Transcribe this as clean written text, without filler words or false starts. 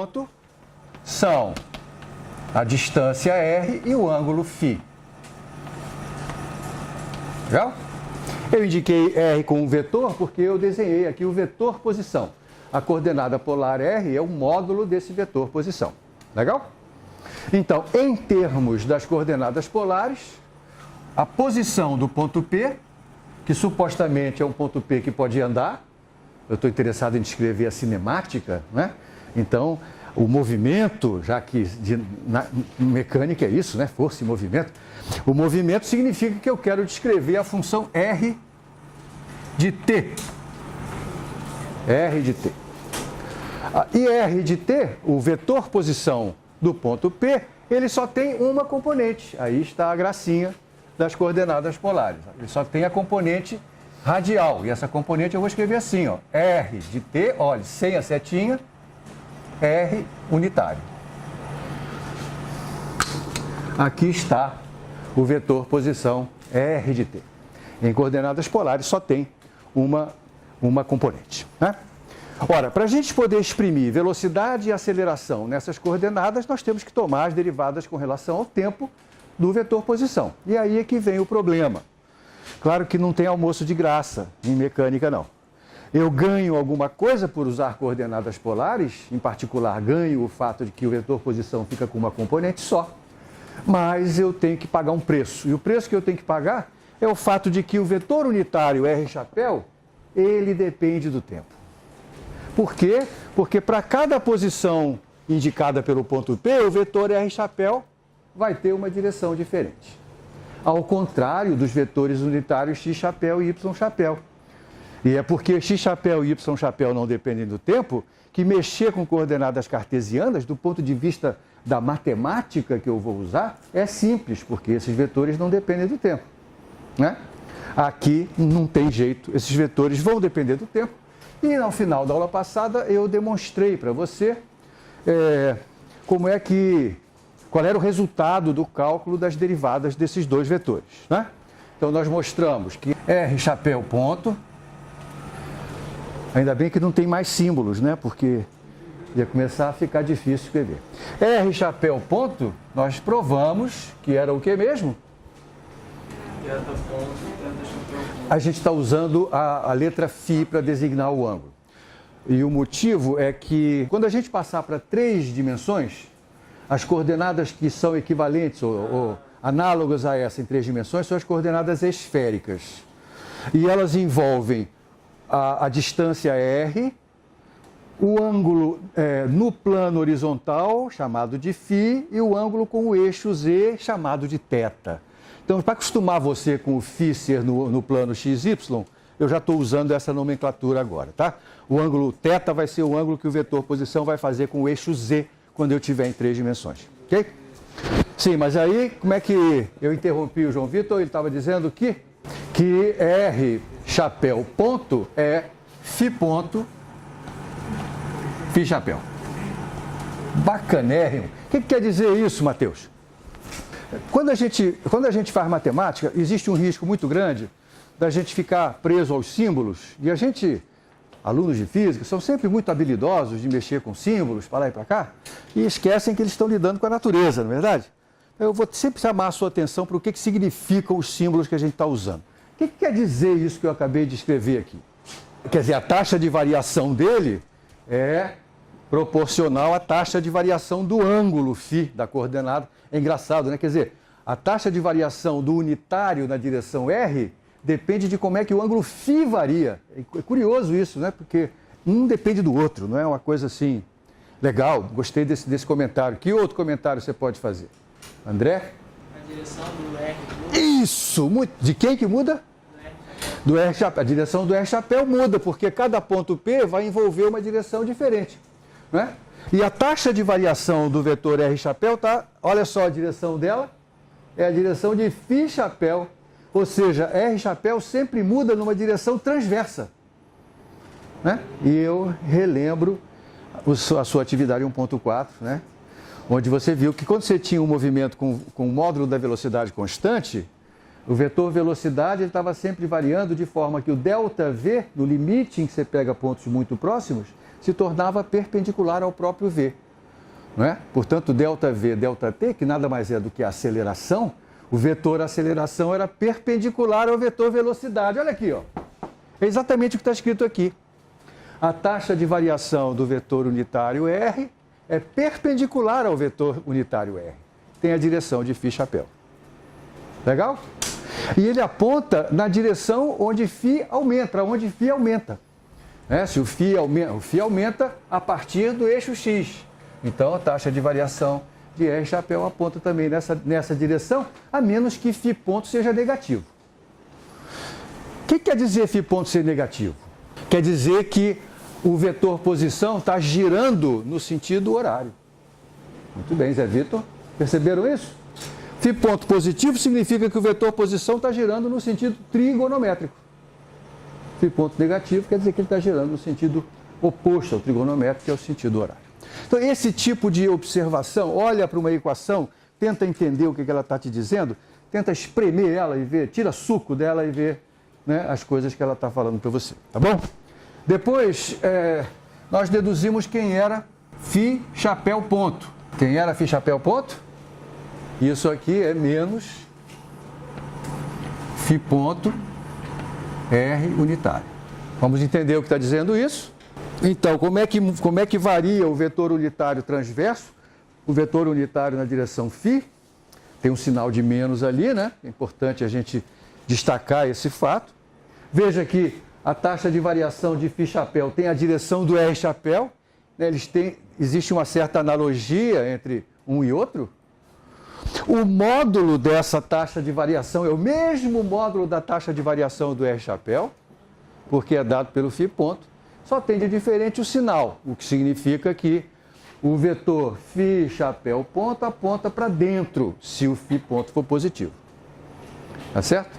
ponto são a distância r e o ângulo φ. Legal? Eu indiquei r com um vetor porque eu desenhei aqui o vetor posição. A coordenada polar r é o módulo desse vetor posição. Legal? Então, em termos das coordenadas polares, a posição do ponto P, que supostamente é um ponto P que pode andar, eu estou interessado em descrever a cinemática, né? Então, o movimento, já que na mecânica é isso, né? Força e movimento. O movimento significa que eu quero descrever a função R de T. R de T. E R de T, o vetor posição do ponto P, ele só tem uma componente. Aí está a gracinha das coordenadas polares. Ele só tem a componente radial. E essa componente eu vou escrever assim, ó. R de T, olha, sem a setinha, R unitário. Aqui está o vetor posição R de T. Em coordenadas polares só tem uma componente, né? Ora, para a gente poder exprimir velocidade e aceleração nessas coordenadas, nós temos que tomar as derivadas com relação ao tempo do vetor posição. E aí é que vem o problema. Claro que não tem almoço de graça em mecânica, não. Eu ganho alguma coisa por usar coordenadas polares, em particular ganho o fato de que o vetor posição fica com uma componente só, mas eu tenho que pagar um preço. E o preço que eu tenho que pagar é o fato de que o vetor unitário R chapéu, ele depende do tempo. Por quê? Porque para cada posição indicada pelo ponto P, o vetor R chapéu vai ter uma direção diferente. Ao contrário dos vetores unitários X chapéu e Y chapéu. E é porque X chapéu e Y chapéu não dependem do tempo que mexer com coordenadas cartesianas, do ponto de vista da matemática que eu vou usar, é simples, porque esses vetores não dependem do tempo, né? Aqui não tem jeito, esses vetores vão depender do tempo. E no final da aula passada eu demonstrei para você qual era o resultado do cálculo das derivadas desses dois vetores, né? Então nós mostramos que R chapéu ponto, ainda bem que não tem mais símbolos, né? Porque ia começar a ficar difícil escrever. R chapéu ponto, nós provamos que era o que mesmo? A gente está usando a letra φ para designar o ângulo. E o motivo é que quando a gente passar para 3 dimensões, as coordenadas que são equivalentes ou análogas a essa em 3 dimensões são as coordenadas esféricas. E elas envolvem a distância R, o ângulo no plano horizontal, chamado de φ, e o ângulo com o eixo Z, chamado de θ. Então, para acostumar você com o φ ser no plano XY, eu já estou usando essa nomenclatura agora, tá? O ângulo θ vai ser o ângulo que o vetor posição vai fazer com o eixo Z quando eu tiver em 3 dimensões, ok? Sim, mas aí, como é que eu interrompi o João Vitor? Ele estava dizendo que R chapéu ponto é φ ponto, φ chapéu. Bacanérrimo. O que quer dizer isso, Matheus? Quando a gente faz matemática, existe um risco muito grande da gente ficar preso aos símbolos, e a gente, alunos de física, são sempre muito habilidosos de mexer com símbolos para lá e para cá, e esquecem que eles estão lidando com a natureza, não é verdade? Eu vou sempre chamar a sua atenção para o que significam os símbolos que a gente está usando. O que quer dizer isso que eu acabei de escrever aqui? Quer dizer, a taxa de variação dele é proporcional à taxa de variação do ângulo φ da coordenada. É engraçado, né? Quer dizer, a taxa de variação do unitário na direção R depende de como é que o ângulo φ varia. É curioso isso, né? Porque um depende do outro, não é uma coisa assim legal. Gostei desse comentário. Que outro comentário você pode fazer? André? A direção do R muda. Isso! De quem que muda? Do R chapéu. A direção do R chapéu muda, porque cada ponto P vai envolver uma direção diferente, né? E a taxa de variação do vetor R chapéu tá, olha só a direção dela, é a direção de φ chapéu, ou seja, R chapéu sempre muda numa direção transversa, né? E eu relembro a sua atividade 1.4, né? Onde você viu que quando você tinha um movimento com o módulo da velocidade constante, o vetor velocidade estava sempre variando de forma que o ΔV, no limite em que você pega pontos muito próximos, se tornava perpendicular ao próprio V. não é? Portanto, ΔV, ΔT, que nada mais é do que a aceleração, o vetor aceleração era perpendicular ao vetor velocidade. Olha aqui, ó. É exatamente o que está escrito aqui. A taxa de variação do vetor unitário R é perpendicular ao vetor unitário R. Tem a direção de φ-chapéu. Legal? E ele aponta na direção onde φ aumenta, onde φ aumenta. Se o φ aumenta a partir do eixo X. Então, a taxa de variação de R-chapéu aponta também nessa direção, a menos que φ ponto seja negativo. O que quer dizer φ ponto ser negativo? Quer dizer que o vetor posição está girando no sentido horário. Muito bem, Zé Vitor. Perceberam isso? Φ ponto positivo significa que o vetor posição está girando no sentido trigonométrico. Φ ponto negativo quer dizer que ele está girando no sentido oposto ao trigonométrico, que é o sentido horário. Então, esse tipo de observação, olha para uma equação, tenta entender o que ela está te dizendo, tenta espremer ela e ver, tira suco dela e ver, né, as coisas que ela está falando para você, tá bom? Depois, nós deduzimos quem era φ-chapéu ponto. Quem era φ-chapéu ponto? Isso aqui é menos φ ponto R unitário. Vamos entender o que está dizendo isso? Então, como é que varia o vetor unitário transverso? O vetor unitário na direção φ, tem um sinal de menos ali, né? É importante a gente destacar esse fato. Veja que a taxa de variação de φ-chapéu tem a direção do R-chapéu, né? Existe uma certa analogia entre um e outro. O módulo dessa taxa de variação é o mesmo módulo da taxa de variação do R-chapéu, porque é dado pelo φ ponto. Só tem de diferente o sinal, o que significa que o vetor φ-chapéu ponto aponta para dentro, se o φ ponto for positivo. Tá certo?